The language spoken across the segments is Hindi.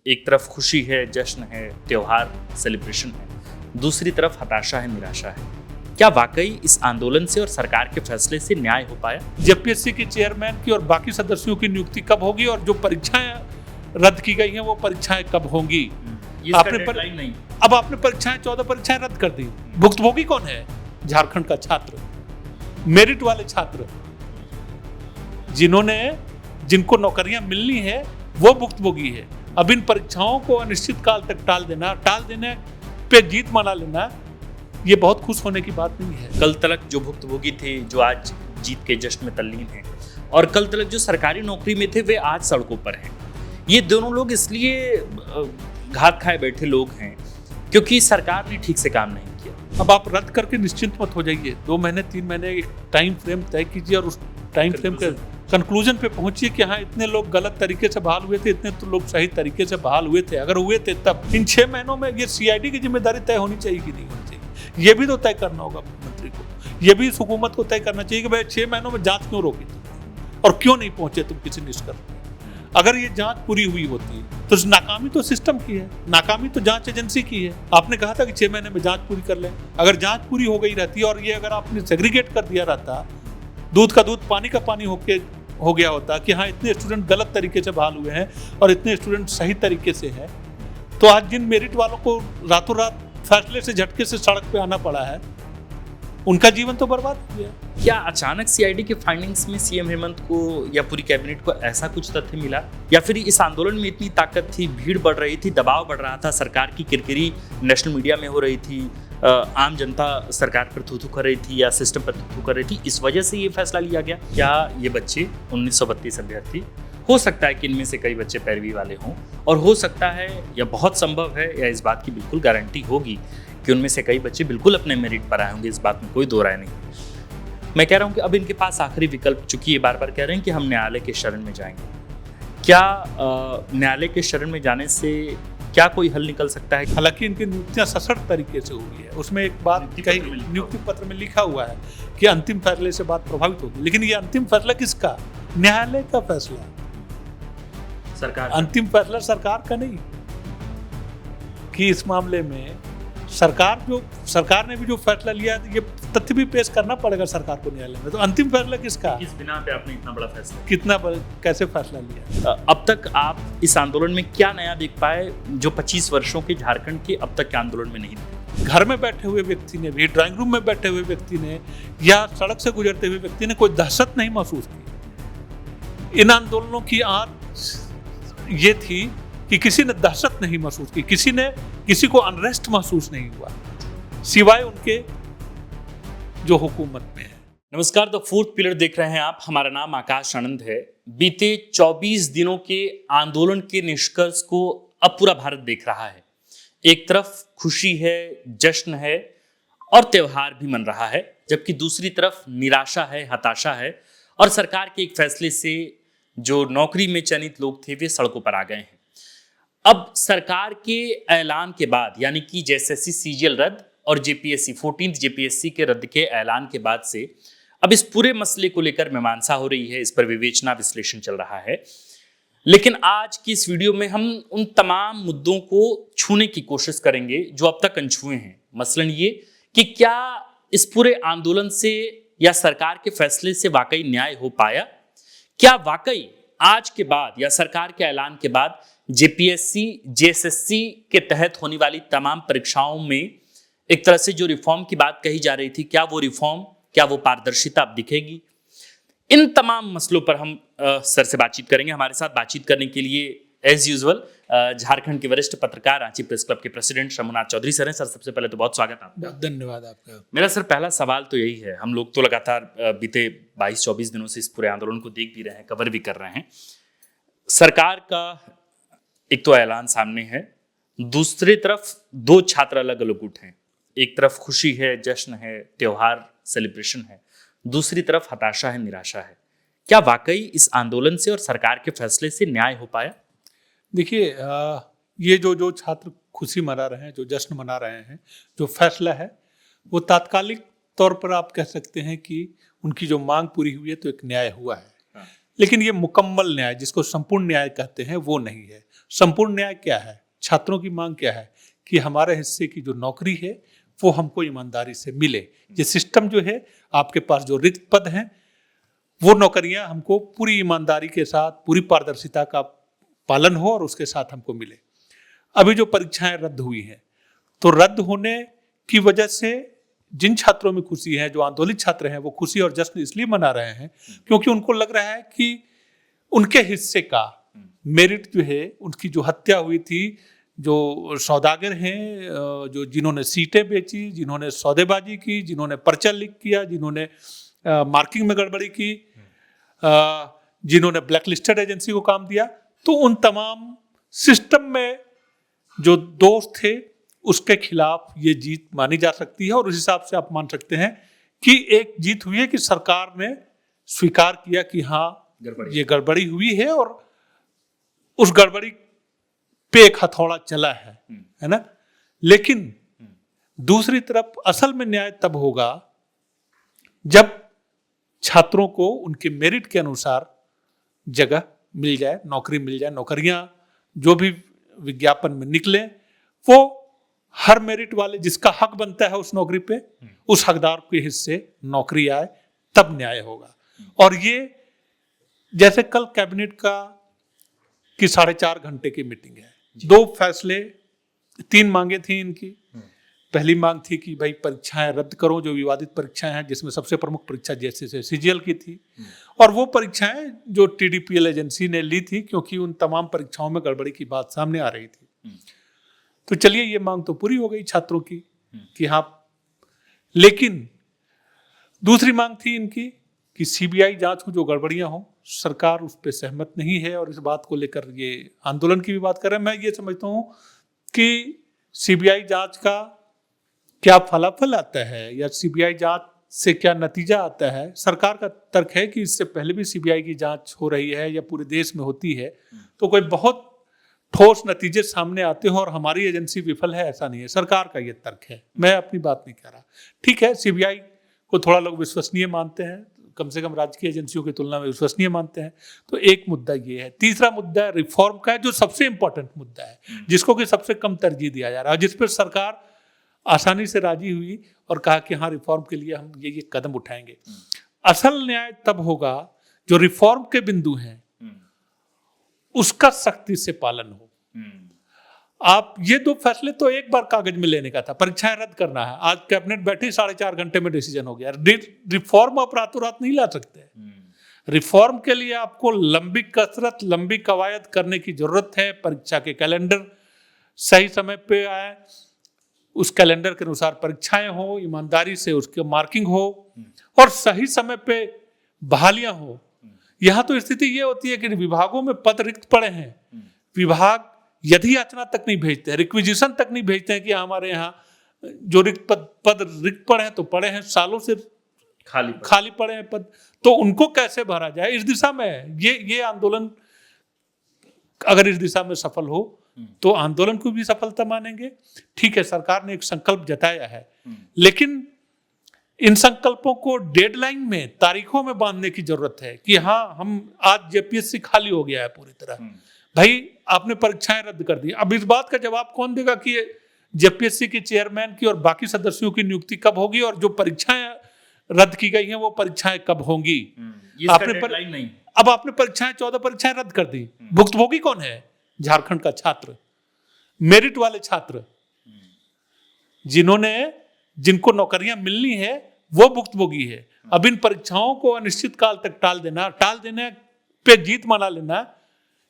एक तरफ खुशी है, जश्न है, त्योहार, सेलिब्रेशन है, दूसरी तरफ हताशा है, निराशा है। क्या वाकई इस आंदोलन से और सरकार के फैसले से न्याय हो पाया? जेपीएससी के चेयरमैन की और बाकी सदस्यों की नियुक्ति कब होगी और जो परीक्षाएं रद्द की गई हैं वो परीक्षाएं कब होंगी? अब आपने परीक्षाएं 14 परीक्षाएं रद्द कर दी। भुक्तभोगी कौन है? झारखंड का छात्र, मेरिट वाले छात्र, जिनको नौकरियां मिलनी है वो भुक्तभोगी है। अब इन परीक्षाओं को अनिश्चित काल तक टाल देने पे जीत मना लेना, ये बहुत खुश होने की बात नहीं है। कल तलक जो भुक्तभोगी थे, जो आज जीत के जश्न में तल्लीन हैं, और कल तलक जो सरकारी नौकरी में थे वे आज सड़कों पर हैं। ये दोनों लोग इसलिए घात खाए बैठे लोग हैं क्योंकि सरकार ने ठीक से काम नहीं किया। अब आप रद्द करके निश्चिंत मत हो जाइए। 2 महीने 3 महीने एक टाइम फ्रेम तय कीजिए और उस टाइम फ्रेम के कंक्लूजन पे पहुंचिए कि हाँ, इतने लोग गलत तरीके से बहाल हुए थे, इतने तो लोग सही तरीके से बहाल हुए थे। अगर हुए थे तब इन 6 महीनों में ये सीआईडी की जिम्मेदारी तय होनी चाहिए कि नहीं होनी चाहिए, ये भी तो तय करना होगा मुख्यमंत्री को। ये भी इस हुकूमत को तय करना चाहिए कि भाई 6 महीनों में जांच क्यों रोकी तुम और क्यों नहीं पहुंचे तुम किसी निष्कर्ष। अगर ये जांच पूरी हुई होती तो नाकामी तो सिस्टम की है, नाकामी तो जांच एजेंसी की है। आपने कहा था कि 6 महीने में जांच पूरी कर लें। अगर जांच पूरी हो गई रहती और ये अगर आपने सेग्रीगेट कर दिया रहता, दूध का दूध पानी का पानी हो गया होता कि हाँ, इतने स्टूडेंट गलत तरीके से बहाल हुए हैं और इतने स्टूडेंट सही तरीके से हैं, तो आज जिन मेरिट वालों को रातों रात फैसले से झटके से सड़क पे आना पड़ा है, उनका जीवन तो बर्बाद हो गया। क्या अचानक सीआईडी के फाइंडिंग्स में सीएम हेमंत को या पूरी कैबिनेट को ऐसा कुछ तथ्य मिला, या फिर इस आंदोलन में इतनी ताकत थी, भीड़ बढ़ रही थी, दबाव बढ़ रहा था, सरकार की किरकिरी नेशनल मीडिया में हो रही थी, आम जनता सरकार पर थू-थू कर रही थी या सिस्टम पर थू-थू कर रही थी, इस वजह से ये फैसला लिया गया? क्या ये बच्चे 1932 अभ्यर्थी, हो सकता है कि इनमें से कई बच्चे पैरवी वाले हों, और हो सकता है या बहुत संभव है या इस बात की बिल्कुल गारंटी होगी कि उनमें से कई बच्चे बिल्कुल अपने मेरिट पर आए होंगे, इस बात में कोई दो राय नहीं। मैं कह रहा हूं कि अब इनके पास आखिरी विकल्प, चूंकि ये बार बार कह रहे हैं कि हम न्यायालय के शरण में जाएंगे, क्या न्यायालय के शरण में जाने से क्या कोई हल निकल सकता है? हालांकि इनकी नियुक्तियां सशर्त तरीके से हुई है। उसमें एक बात कहीं नियुक्ति पत्र में लिखा हुआ है कि अंतिम फैसले से बात प्रभावित होगी, लेकिन ये अंतिम फैसला किसका? न्यायालय का फैसला, सरकार। अंतिम फैसला सरकार का नहीं। कि इस मामले में सरकार ने भी जो फैसला लिया, ये तथ्य भी पेश करना पड़ेगा सरकार को न्यायालय में। तो अंतिम फैसला किसका? किस बिना पे आपने इतना बड़ा फैसला, कैसे फैसला लिया? अब तक आप इस आंदोलन में क्या नया देख पाए जो 25 वर्षों के झारखंड के अब तक के आंदोलन में नहीं थे? घर में बैठे हुए व्यक्ति ने भी, ड्राइंग रूम में बैठे हुए व्यक्ति ने या सड़क से गुजरते हुए व्यक्ति ने कोई दहशत नहीं महसूस की। इन आंदोलनों की आद ये थी कि किसी ने दहशत नहीं महसूस की, किसी को अनरेस्ट महसूस नहीं हुआ, सिवाय उनके जो हुकूमत में है। नमस्कार, द फोर्थ पिलर देख रहे हैं आप। हमारा नाम आकाश आनंद है। बीते 24 दिनों के आंदोलन के निष्कर्ष को अब पूरा भारत देख रहा है। एक तरफ खुशी है, जश्न है और त्योहार भी मन रहा है, जबकि दूसरी तरफ निराशा है, हताशा है, और सरकार के एक फैसले से जो नौकरी में चयनित लोग थे वे सड़कों पर आ गए हैं। अब सरकार के ऐलान के बाद, यानी कि जेएसएससी सीजीएल रद्द और जेपीएससी 14th जेपीएससी के रद्द के ऐलान के बाद से अब इस पूरे मसले को लेकर मीमांसा हो रही है, इस पर विवेचना विश्लेषण चल रहा है। लेकिन आज की इस वीडियो में हम उन तमाम मुद्दों को छूने की कोशिश करेंगे जो अब तक अनछुए हैं। मसलन ये कि क्या इस पूरे आंदोलन से या सरकार के फैसले से वाकई न्याय हो पाया? क्या वाकई आज के बाद या सरकार के ऐलान के बाद जेपीएससी जेएसएससी के तहत होने वाली तमाम परीक्षाओं में एक तरह से जो रिफॉर्म की बात कही जा रही थी, क्या वो रिफॉर्म, क्या वो पारदर्शिता अब दिखेगी? इन तमाम मसलों पर हम सर से बातचीत करेंगे। हमारे साथ बातचीत करने के लिए एज यूजुअल झारखंड के वरिष्ठ पत्रकार, रांची प्रेस क्लब के प्रेसिडेंट शंभुनाथ चौधरी सर हैं। सर, सबसे पहले तो बहुत स्वागत आपका। धन्यवाद आपका। मेरा सर पहला सवाल तो यही है, हम लोग तो लगातार बीते 22-24 दिनों से इस पूरे आंदोलन को देख भी रहे हैं, कवर भी कर रहे हैं। सरकार का एक तो ऐलान सामने है, दूसरी तरफ दो छात्र अलग अलग उठे हैं। एक तरफ खुशी है, जश्न है, त्योहार, सेलिब्रेशन है, दूसरी तरफ हताशा है, निराशा है। क्या वाकई इस आंदोलन से और सरकार के फैसले से न्याय हो पाया? देखिए, ये जो छात्र खुशी मना रहे हैं, जो जश्न मना रहे हैं, जो फैसला है, वो तात्कालिक तौर पर आप कह सकते हैं कि उनकी जो मांग पूरी हुई है तो एक न्याय हुआ है। लेकिन ये मुकम्मल न्याय जिसको संपूर्ण न्याय कहते हैं वो नहीं है। संपूर्ण न्याय क्या है? छात्रों की मांग क्या है कि हमारे हिस्से की जो नौकरी है वो हमको ईमानदारी से मिले। ये सिस्टम जो है, आपके पास जो रिक्त पद हैं वो नौकरियां हमको पूरी ईमानदारी के साथ, पूरी पारदर्शिता का पालन हो और उसके साथ हमको मिले। अभी जो परीक्षाएं रद्द हुई हैं, तो रद्द होने की वजह से जिन छात्रों में खुशी है, जो आंदोलित छात्र हैं, वो खुशी और जश्न इसलिए मना रहे हैं क्योंकि उनको लग रहा है कि उनके हिस्से का मेरिट जो है, उनकी जो हत्या हुई थी, जो सौदागर हैं, जो जिन्होंने सीटें बेची, जिन्होंने सौदेबाजी की, जिन्होंने पर्चा लीक किया, जिन्होंने मार्किंग में गड़बड़ी की, जिन्होंने ब्लैकलिस्टेड एजेंसी को काम दिया, तो उन तमाम सिस्टम में जो दोष थे उसके खिलाफ ये जीत मानी जा सकती है। और उस हिसाब से आप मान सकते हैं कि एक जीत हुई है कि सरकार ने स्वीकार किया कि हाँ ये गड़बड़ी हुई है और उस गड़बड़ी पे एक हथौड़ा चला है ना। लेकिन दूसरी तरफ असल में न्याय तब होगा जब छात्रों को उनके मेरिट के अनुसार जगह मिल जाए, नौकरी मिल जाए। नौकरियां जो भी विज्ञापन में निकले वो हर मेरिट वाले जिसका हक बनता है उस नौकरी पे, उस हकदार के हिस्से नौकरी आए, तब न्याय होगा। और ये जैसे कल कैबिनेट की 4.5 घंटे की मीटिंग है, 2 फैसले, 3 मांगे थी इनकी। पहली मांग थी कि भाई परीक्षाएं रद्द करो, जो विवादित परीक्षाएं हैं, जिसमें सबसे प्रमुख परीक्षा जैसे सीजीएल की थी, और वो परीक्षाएं जो टीडीपीएल एजेंसी ने ली थी क्योंकि उन तमाम परीक्षाओं में गड़बड़ी की बात सामने आ रही थी। तो चलिए ये मांग तो पूरी हो गई छात्रों की कि हाँ, लेकिन दूसरी मांग थी इनकी कि सीबीआई जांच हो, जो गड़बड़ियां हो। सरकार उस पर सहमत नहीं है और इस बात को लेकर ये आंदोलन की भी बात कर रहे हैं। मैं ये समझता हूं कि सीबीआई जांच का क्या फलाफल आता है या सीबीआई जांच से क्या नतीजा आता है। सरकार का तर्क है कि इससे पहले भी सीबीआई की जांच हो रही है या पूरे देश में होती है, तो कोई बहुत ठोस नतीजे सामने आते हो और हमारी एजेंसी विफल है, ऐसा नहीं है। सरकार का ये तर्क है, मैं अपनी बात नहीं कह रहा। ठीक है, सीबीआई को थोड़ा लोग विश्वसनीय मानते हैं, कम से कम राज्य की एजेंसियों की तुलना में विश्वसनीय मानते हैं। तो एक मुद्दा ये है। तीसरा मुद्दा रिफॉर्म का है, जो सबसे इंपॉर्टेंट मुद्दा है, जिसको कि सबसे कम तरजीह दिया जा रहा है, जिस पर सरकार आसानी से राजी हुई और कहा कि हाँ रिफॉर्म के लिए हम ये कदम उठाएंगे। असल न्याय तब होगा जो रिफॉर्म के बिंदु हैं उसका सख्ती से पालन हो। आप ये 2 फैसले तो एक बार कागज में लेने का था, परीक्षाएं रद्द करना है, आज कैबिनेट बैठी 4.5 घंटे में डिसीजन हो गया। रिफॉर्म आप रातों रात नहीं ला सकते। रिफॉर्म के लिए आपको लंबी कसरत, लंबी कवायद करने की जरूरत है। परीक्षा के कैलेंडर सही समय पे आए, उस कैलेंडर के अनुसार परीक्षाएं हो, ईमानदारी से उसके मार्किंग हो और सही समय पे बहालियां हो। यहां तो स्थिति ये होती है कि विभागों में पद रिक्त पड़े हैं, विभाग यदि याचना तक नहीं भेजते हैं, रिक्विजिशन तक नहीं भेजते हैं कि हमारे यहाँ जो रिक्त पद रिक्त पड़े हैं, तो पड़े हैं, सालों से खाली पड़े हैं पद, तो उनको कैसे भरा जाए। इस दिशा में ये आंदोलन अगर इस दिशा में सफल हो तो आंदोलन को भी सफलता मानेंगे। ठीक है, सरकार ने एक संकल्प जताया है, लेकिन इन संकल्पों को डेडलाइन में, तारीखों में बांधने की जरूरत है कि हाँ, हम आज जेपीएससी खाली हो गया है पूरी तरह, भाई आपने परीक्षाएं रद्द कर दी। अब इस बात का जवाब कौन देगा कि जेपीएससी के चेयरमैन की और बाकी सदस्यों की नियुक्ति कब होगी और जो परीक्षाएं रद्द की गई हैं वो परीक्षाएं कब होंगी। अब आपने परीक्षाएं 14 परीक्षाएं रद्द कर दी, भुक्तभोगी कौन है? झारखंड का छात्र, मेरिट वाले छात्र, जिनको नौकरियां मिलनी है वो भुक्तभोगी है। अब इन परीक्षाओं को अनिश्चित काल तक टाल देना पे जीत मना लेना,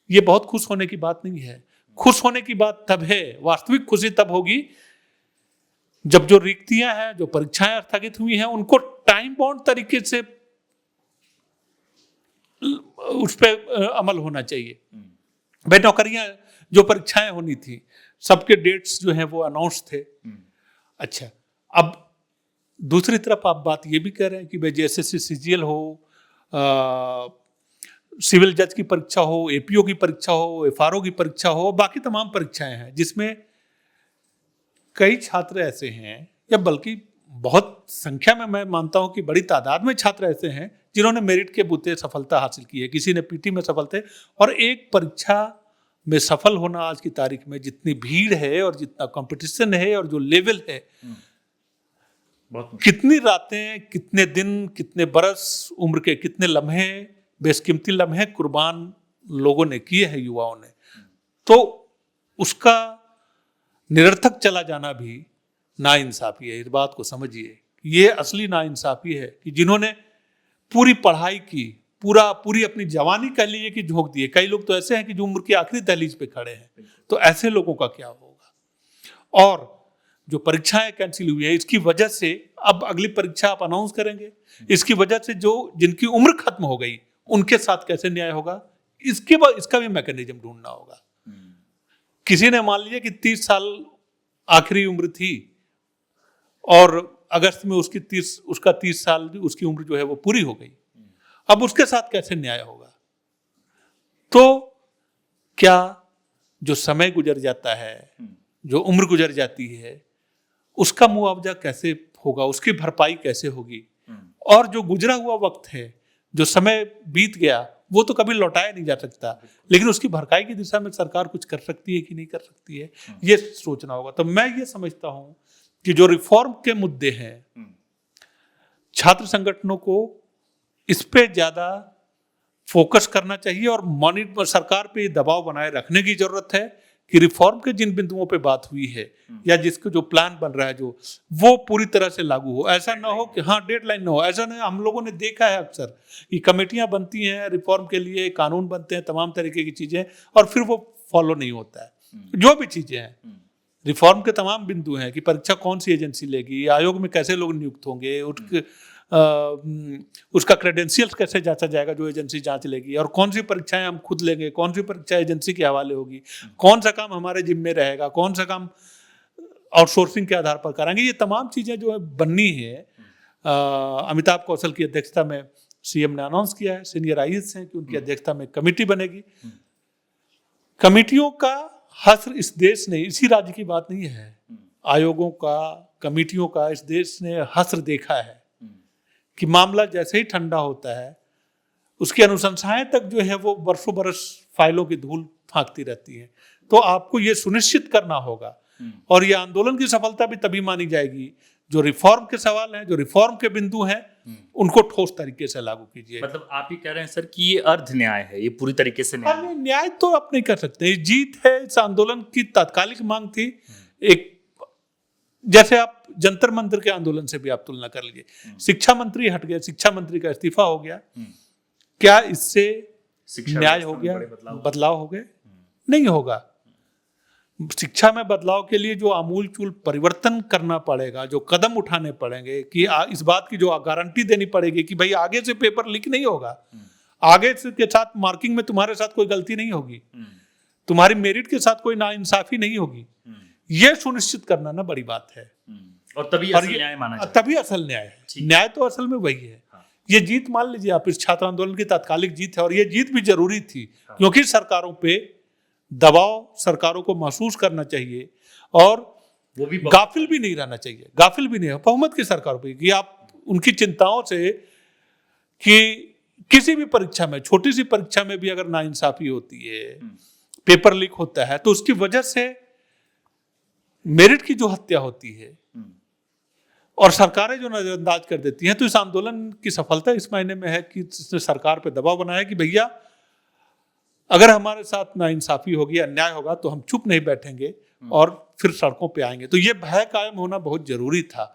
ये बहुत खुश होने की बात नहीं है। खुश होने की बात तब है, वास्तविक खुशी तब होगी जब जो रिक्तियां हैं, जो परीक्षाएं स्थगित हुई हैं, उनको टाइम बाउंड तरीके से उस पर अमल होना चाहिए। भाई नौकरियां, जो परीक्षाएं होनी थी, सबके डेट्स जो हैं वो अनाउंस थे। अच्छा, अब दूसरी तरफ आप बात ये भी कह रहे हैं कि भाई जेएसएससी सीजीएल हो, सिविल जज की परीक्षा हो, एपीओ की परीक्षा हो, एफआरओ की परीक्षा हो, बाकी तमाम परीक्षाएं हैं जिसमें कई छात्र ऐसे हैं या बल्कि बहुत संख्या में मैं मानता हूं कि बड़ी तादाद में छात्र ऐसे हैं जिन्होंने मेरिट के बूते सफलता हासिल की है। किसी ने पीटी में सफल थे, और एक परीक्षा में सफल होना आज की तारीख में जितनी भीड़ है और जितना कंपटीशन है और जो लेवल है, कितनी रातें, कितने दिन, कितने बरस, उम्र के कितने लम्हे, बेशकीमती लम्हे कुर्बान लोगों ने किए हैं, युवाओं ने, तो उसका निरर्थक चला जाना भी नाइंसाफी है। इस बात को समझिए, ये असली नाइंसाफी है कि जिन्होंने पूरी पढ़ाई की, पूरी अपनी जवानी कह लीजिए कि झोंक दिए। कई लोग तो ऐसे हैं कि जो उम्र की आखिरी दहलीज पे खड़े हैं, तो ऐसे लोगों का क्या होगा। और जो परीक्षाएं कैंसिल हुई है, इसकी वजह से अब अगली परीक्षा आप अनाउंस करेंगे, इसकी वजह से जो जिनकी उम्र खत्म हो गई उनके साथ कैसे न्याय होगा, इसका भी मैकेनिज्म ढूंढना होगा। किसी ने मान लिया कि 30 साल आखिरी उम्र थी और अगस्त में उसका 30 साल उसकी उम्र जो है वो पूरी हो गई, अब उसके साथ कैसे न्याय होगा। तो क्या जो समय गुजर जाता है, जो उम्र गुजर जाती है, उसका मुआवजा कैसे होगा, उसकी भरपाई कैसे होगी। और जो गुजरा हुआ वक्त है, जो समय बीत गया, वो तो कभी लौटाया नहीं जा सकता, लेकिन उसकी भरपाई की दिशा में सरकार कुछ कर सकती है कि नहीं कर सकती है, ये सोचना होगा। तो मैं ये समझता हूं कि जो रिफॉर्म के मुद्दे हैं, छात्र संगठनों को इस पे ज्यादा फोकस करना चाहिए और मॉनिटर सरकार पे दबाव बनाए रखने की जरूरत है कि रिफॉर्म के जिन बिंदुओं पे बात हुई है या जिसको जो प्लान बन रहा है, जो वो पूरी तरह से लागू हो। ऐसा ना हो कि हाँ डेडलाइन ना हो। ऐसा नहीं, हम लोगों ने देखा है अक्सर कि कमेटियां बनती हैं रिफॉर्म के लिए, कानून बनते हैं, तमाम तरीके की चीजें, और फिर वो फॉलो नहीं होता है। जो भी चीजें हैं, रिफॉर्म के तमाम बिंदु हैं कि परीक्षा कौन सी एजेंसी लेगी, आयोग में कैसे लोग नियुक्त होंगे, उसका क्रेडेंशियल्स कैसे जांचा जाएगा जो एजेंसी जांच लेगी, और कौन सी परीक्षाएं हम खुद लेंगे, कौन सी परीक्षा एजेंसी के हवाले होगी, कौन सा काम हमारे जिम्मे रहेगा, कौन सा काम आउटसोर्सिंग के आधार पर कराएंगे। ये तमाम चीजें जो है बननी है। अमिताभ कौशल की अध्यक्षता में सीएम ने अनाउंस किया है, सीनियर आईएएस हैं कि उनकी अध्यक्षता में कमेटी बनेगी। कमेटियों का हस्र इस देश ने, इसी राज्य की बात नहीं है, आयोगों का, कमेटियों का इस देश ने हस्र देखा है कि मामला जैसे ही ठंडा होता है, उसकी अनुशंसाएं तक जो है वो बरसों बरस फाइलों की धूल फांकती रहती है। तो आपको ये सुनिश्चित करना होगा, और ये आंदोलन की सफलता भी तभी मानी जाएगी जो रिफॉर्म के सवाल हैं, जो रिफॉर्म के बिंदु हैं, उनको ठोस तरीके से लागू कीजिए। मतलब आप ही कह रहे हैं सर कि ये अर्ध न्याय है, ये पूरी तरीके से न्याय तो आप नहीं कर सकते। जीत है, इस आंदोलन की तात्कालिक मांग थी। एक जैसे आप जंतर मंतर के आंदोलन से भी आप तुलना कर लीजिए, शिक्षा मंत्री हट गए, शिक्षा मंत्री का इस्तीफा हो गया, क्या इससे न्याय हो गया, बदलाव हो गए? नहीं होगा। शिक्षा में बदलाव के लिए जो आमूल चूल परिवर्तन करना पड़ेगा, जो कदम उठाने पड़ेंगे, कि इस बात की जो गारंटी देनी पड़ेगी कि भाई आगे से पेपर लीक नहीं होगा, आगे से के साथ मार्किंग में तुम्हारे साथ कोई गलती नहीं होगी, तुम्हारी मेरिट के साथ कोई नाइंसाफी नहीं होगी, ये सुनिश्चित करना ना बड़ी बात है। और तभी असल न्याय माना जाए। तभी असल न्याय है। न्याय तो असल में वही है। ये जीत मान लीजिए आप, इस छात्र आंदोलन की तात्कालिक जीत है, और ये जीत भी जरूरी थी क्योंकि सरकारों पे दबाव सरकारों को महसूस करना चाहिए, और वो भी गाफिल भी नहीं रहना चाहिए। गाफिल भी नहीं है बहुमत की सरकारों पे कि आप उनकी चिंताओं से, कि किसी भी परीक्षा में, छोटी सी परीक्षा में भी अगर नाइंसाफी होती है, पेपर लीक होता है, तो उसकी वजह से मेरिट की जो हत्या होती है और सरकारें जो नजरअंदाज कर देती हैं, तो इस आंदोलन की सफलता इस मायने में है कि इसने सरकार पे दबाव बनाया कि भैया अगर हमारे साथ नाइंसाफी होगी, अन्याय होगा, तो हम चुप नहीं बैठेंगे और फिर सड़कों पे आएंगे। तो ये भय कायम होना बहुत जरूरी था।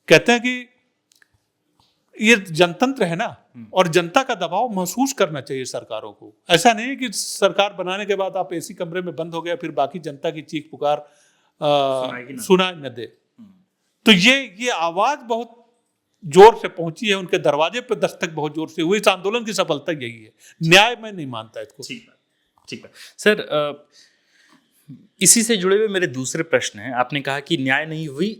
कहते हैं कि ये जनतंत्र है ना, और जनता का दबाव महसूस करना चाहिए सरकारों को। ऐसा नहीं कि सरकार बनाने के बाद आप एसी कमरे में बंद हो गया, फिर बाकी जनता की चीख पुकार सुना न दे। तो ये आवाज बहुत जोर से पहुंची है, उनके दरवाजे पे दस्तक बहुत जोर से हुई। इस आंदोलन की सफलता यही है। न्याय मैं नहीं मानता इसको। ठीक है सर, इसी से जुड़े हुए मेरे दूसरे प्रश्न हैं। आपने कहा कि न्याय नहीं हुई,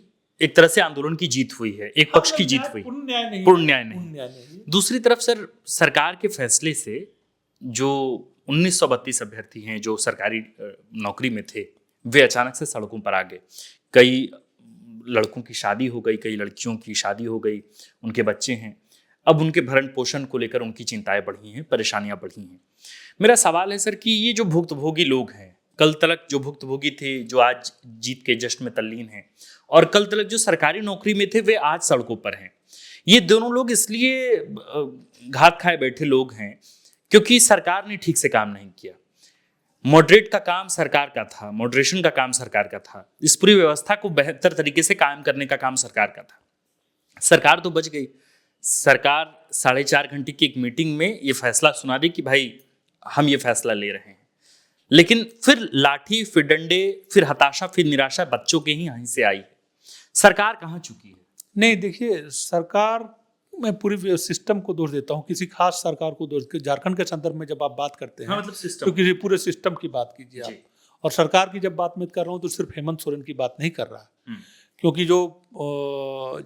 एक तरह से आंदोलन की जीत हुई है, एक पक्ष की जीत हुई, पूर्ण न्याय नहीं। दूसरी तरफ सर, सरकार के फैसले से जो 1932 अभ्यर्थी हैं जो सरकारी नौकरी में थे, वे अचानक से सड़कों पर आ गए। कई लड़कों की शादी हो गई, कई लड़कियों की शादी हो गई, उनके बच्चे हैं। अब उनके भरण पोषण को लेकर उनकी चिंताएं बढ़ी हैं, परेशानियां बढ़ी हैं। मेरा सवाल है सर कि ये जो भुक्तभोगी लोग हैं, कल तलक जो भुक्तभोगी थे, जो आज जीत के जश्न में तल्लीन हैं, और कल तलक जो सरकारी नौकरी में थे, वे आज सड़कों पर हैं। ये दोनों लोग इसलिए घात खाए बैठे लोग हैं क्योंकि सरकार ने ठीक से काम नहीं किया। मॉडरेट का काम सरकार का था, मॉडरेशन का काम सरकार का था, इस पूरी व्यवस्था को बेहतर तरीके से कायम करने का काम सरकार का था। सरकार तो बच गई। सरकार 4.5 घंटे की एक मीटिंग में ये फैसला सुना दी कि भाई हम ये फैसला ले रहे हैं, लेकिन फिर लाठी, फिर डंडे, फिर हताशा, फिर निराशा बच्चों के ही यहीं से आई है। सरकार कहाँ चुकी है? नहीं, देखिए, सरकार, मैं पूरी सिस्टम को दोष देता हूँ, किसी खास सरकार को दोष। झारखंड के संदर्भ में जब आप बात करते हैं, हाँ, मतलब सिस्टम, तो किसी पूरे सिस्टम की बात कीजिए आप। और सरकार की जब बात मैं कर रहा हूँ तो सिर्फ हेमंत सोरेन की बात नहीं कर रहा, क्योंकि जो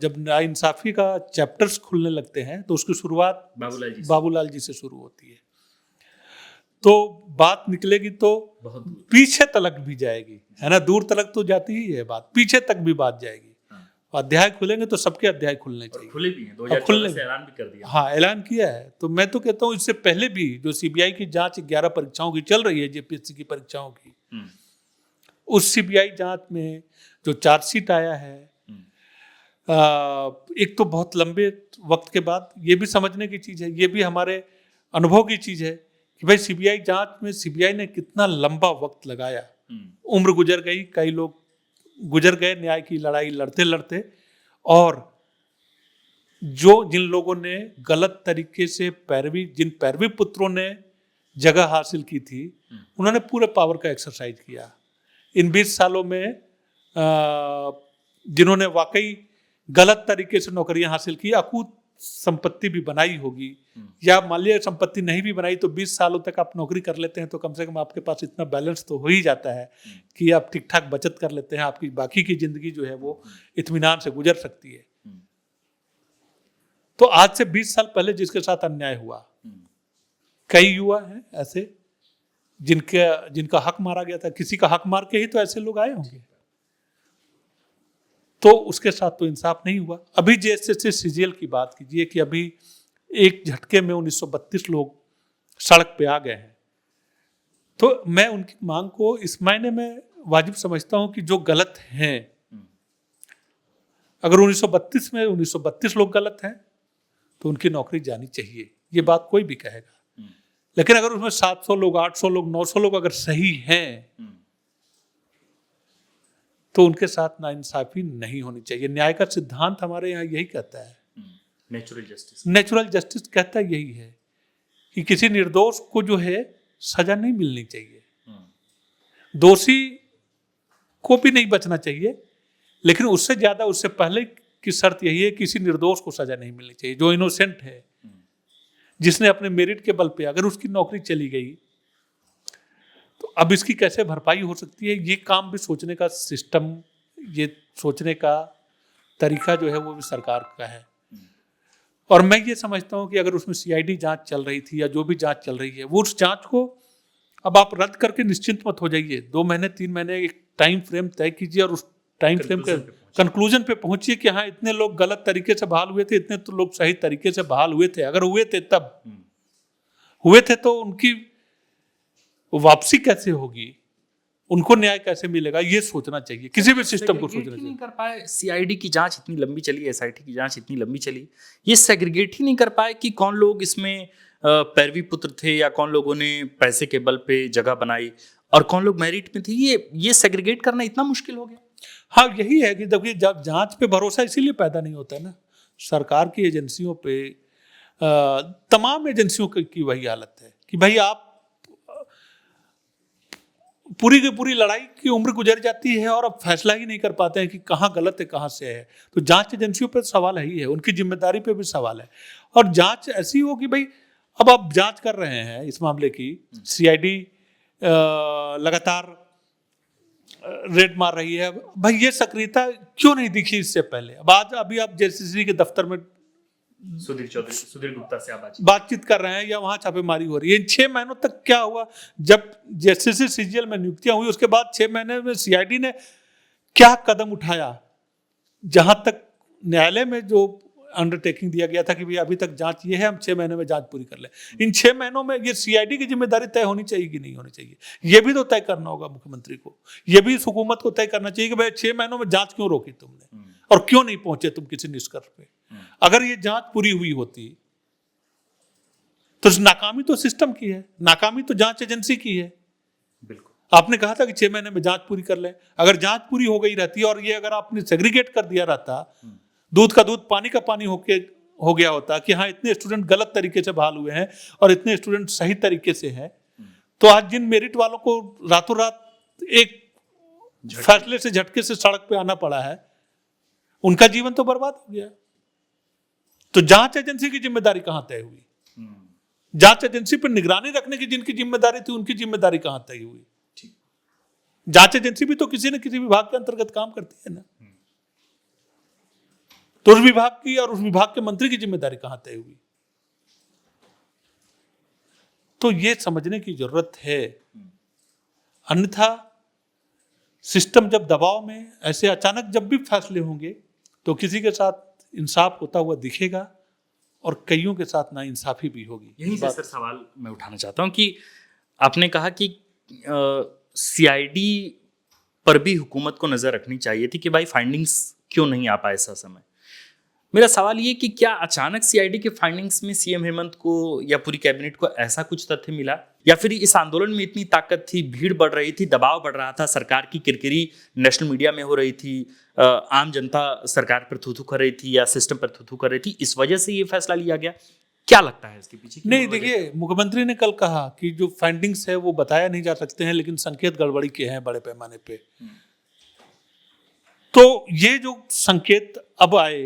जब नाइंसाफी का चैप्टर्स खुलने लगते हैं तो उसकी शुरुआत बाबूलाल जी से शुरू होती है। तो बात निकलेगी तो पीछे तलक भी जाएगी, है ना, दूर तलक तो जाती ही है बात, पीछे तक भी बात जाएगी। अध्याय खुलेंगे तो सबके अध्याय खुलने चाहिए। खुले भी हैं, 2014 से ऐलान भी कर दिया। हाँ, ऐलान किया है। तो मैं तो कहता हूँ इससे पहले भी जो सीबीआई की जांच 11 परीक्षाओं की चल रही है, जेपीएससी की परीक्षाओं की, उस सीबीआई जांच में जो चार्जशीट आया है, एक तो बहुत लंबे वक्त के बाद, ये भी समझने की चीज है, ये भी हमारे अनुभव की चीज है कि भाई सीबीआई जांच में सीबीआई ने कितना लंबा वक्त लगाया। उम्र गुजर गई, कई लोग गुजर गए न्याय की लड़ाई लड़ते लड़ते, और जिन लोगों ने गलत तरीके से जिन पैरवी पुत्रों ने जगह हासिल की थी, उन्होंने पूरे पावर का एक्सरसाइज किया। इन 20 सालों में जिन्होंने वाकई गलत तरीके से नौकरियां हासिल की, अकूत संपत्ति भी बनाई होगी, या मान लिया संपत्ति नहीं भी बनाई तो 20 सालों तक आप नौकरी कर लेते हैं तो कम से कम आपके पास इतना बैलेंस तो हो ही जाता है कि आप ठीक ठाक बचत कर लेते हैं, आपकी बाकी की जिंदगी जो है वो इत्मीनान से गुजर सकती है। तो आज से 20 साल पहले जिसके साथ अन्याय हुआ, कई युवा हैं ऐसे जिनका हक मारा गया था, किसी का हक मार के ही तो ऐसे लोग आए होंगे, तो उसके साथ तो इंसाफ नहीं हुआ। अभी जैसे सीजीएल की बात कीजिए कि अभी एक झटके में 1932 लोग सड़क पे आ गए हैं, तो मैं उनकी मांग को इस मायने में वाजिब समझता हूं कि जो गलत हैं, अगर 1932 में 1932 लोग गलत हैं तो उनकी नौकरी जानी चाहिए, ये बात कोई भी कहेगा। लेकिन अगर उसमें 700 लोग, 800 लोग, 900 लोग अगर सही हैं तो उनके साथ नाइंसाफी नहीं होनी चाहिए। न्याय का सिद्धांत हमारे यहाँ यही कहता है, नेचुरल जस्टिस कहता यही है कि किसी निर्दोष को जो है सजा नहीं मिलनी चाहिए, दोषी को भी नहीं बचना चाहिए, लेकिन उससे ज्यादा, उससे पहले की शर्त यही है कि किसी निर्दोष को सजा नहीं मिलनी चाहिए। जो इनोसेंट है, जिसने अपने मेरिट के बल पे, अगर उसकी नौकरी चली गई तो अब इसकी कैसे भरपाई हो सकती है, ये काम भी सोचने का सिस्टम, ये सोचने का तरीका जो है वो भी सरकार का है। और मैं ये समझता हूँ कि अगर उसमें सीआईडी जांच चल रही थी या जो भी जांच चल रही है, वो उस जांच को अब आप रद्द करके निश्चिंत मत हो जाइए। 2 महीने 3 महीने एक टाइम फ्रेम तय कीजिए और उस टाइम फ्रेम के कंक्लूजन पे पहुंचिए कि हाँ, इतने लोग गलत तरीके से बहाल हुए थे, इतने तो लोग सही तरीके से बहाल हुए थे। अगर हुए थे तब हुए थे तो उनकी वापसी कैसे होगी, उनको न्याय कैसे मिलेगा, ये सोचना चाहिए, किसी भी सिस्टम को सोचना चाहिए। नहीं कर पाए, सीआईडी की जांच इतनी लंबी चली, एसआईटी की जांच इतनी लंबी चली, ये सेग्रीगेट ही नहीं कर पाए कि कौन लोग इसमें पैरवी पुत्र थे या कौन लोगों ने पैसे के बल पे जगह बनाई और कौन लोग मेरिट में थे। ये सेग्रीगेट करना इतना मुश्किल हो गया। हाँ, यही है कि देखिए, जब जांच पे भरोसा इसीलिए पैदा नहीं होता है ना, सरकार की एजेंसियों पे, तमाम एजेंसियों की वही हालत है कि भाई आप पूरी की पूरी लड़ाई की उम्र गुजर जाती है और अब फैसला ही नहीं कर पाते हैं कि कहाँ गलत है कहाँ से है। तो जांच एजेंसियों पे सवाल ही है, उनकी जिम्मेदारी पे भी सवाल है। और जांच ऐसी हो कि भाई अब आप जांच कर रहे हैं इस मामले की, सीआईडी लगातार रेड मार रही है, भाई ये सक्रियता क्यों नहीं दिखी इससे पहले? अब आज अभी आप जेसीसी के दफ्तर में सुधीर गुप्ता से आप बातचीत कर रहे हैं या वहां छापेमारी हो रही है। इन 6 महीनों तक क्या हुआ? जब जेसीसी सीजीएल में नियुक्तियां हुई उसके बाद 6 महीने में सीआईडी ने क्या कदम उठाया जहां तक न्यायालय में जो अंडरटेकिंग दिया गया था कि भाई अभी तक जांच ये है, हम 6 महीने में जांच पूरी कर लें, इन 6 महीनों में ये सीआईडी की जिम्मेदारी तय होनी चाहिए कि नहीं होनी चाहिए, ये भी तो तय करना होगा मुख्यमंत्री को। ये भी इस हुकूमत को तय करना चाहिए कि भाई 6 महीनों में जांच क्यों रोकी तुमने और क्यों नहीं पहुंचे तुम किसी निष्कर्ष पे। अगर ये जांच पूरी हुई होती तो नाकामी तो सिस्टम की है, नाकामी तो जांच एजेंसी की है। बिल्कुल आपने कहा था कि 6 महीने में जांच पूरी कर लें, अगर जांच पूरी हो गई रहती और ये अगर आपने सेग्रीगेट कर दिया रहता, दूध का दूध पानी का पानी हो गया होता कि हाँ इतने स्टूडेंट गलत तरीके से बहाल हुए हैं और इतने स्टूडेंट सही तरीके से हैं, तो आज जिन मेरिट वालों को रातों रात एक फैसले से झटके से सड़क पे आना पड़ा है, उनका जीवन तो बर्बाद हो गया। तो जांच एजेंसी की जिम्मेदारी कहां तय हुई? जांच एजेंसी पर निगरानी रखने की जिनकी जिम्मेदारी थी, उनकी जिम्मेदारी कहां तय हुई? जांच एजेंसी भी तो किसी न किसी विभाग के अंतर्गत काम करती है ना, तो उस विभाग की और उस विभाग के मंत्री की जिम्मेदारी कहां तय हुई? तो ये समझने की जरूरत है। अन्यथा सिस्टम जब दबाव में ऐसे अचानक जब भी फैसले होंगे तो किसी के साथ इंसाफ होता हुआ दिखेगा और कईयों के साथ नाइंसाफी भी होगी। यही से सर सवाल मैं उठाना चाहता हूं कि आपने कहा कि सीआईडी पर भी हुकूमत को नजर रखनी चाहिए थी कि भाई फाइंडिंग्स क्यों नहीं आ पाए ऐसा समय। मेरा सवाल ये कि क्या अचानक सीआईडी के फाइंडिंग्स में सीएम हेमंत को या पूरी कैबिनेट को ऐसा कुछ तथ्य मिला, या फिर इस आंदोलन में इतनी ताकत थी, भीड़ बढ़ रही थी, दबाव बढ़ रहा था, सरकार की किरकिरी नेशनल मीडिया में हो रही थी, आम जनता सरकार पर थू-थू कर रही थी या सिस्टम पर थू-थू कर रही थी, इस वजह से ये फैसला लिया गया? क्या लगता है इसके पीछे? नहीं, देखिए, मुख्यमंत्री ने कल कहा कि जो फाइंडिंग्स है वो बताया नहीं जा सकते हैं, लेकिन संकेत गड़बड़ी के हैं बड़े पैमाने पे। तो ये जो संकेत अब आए,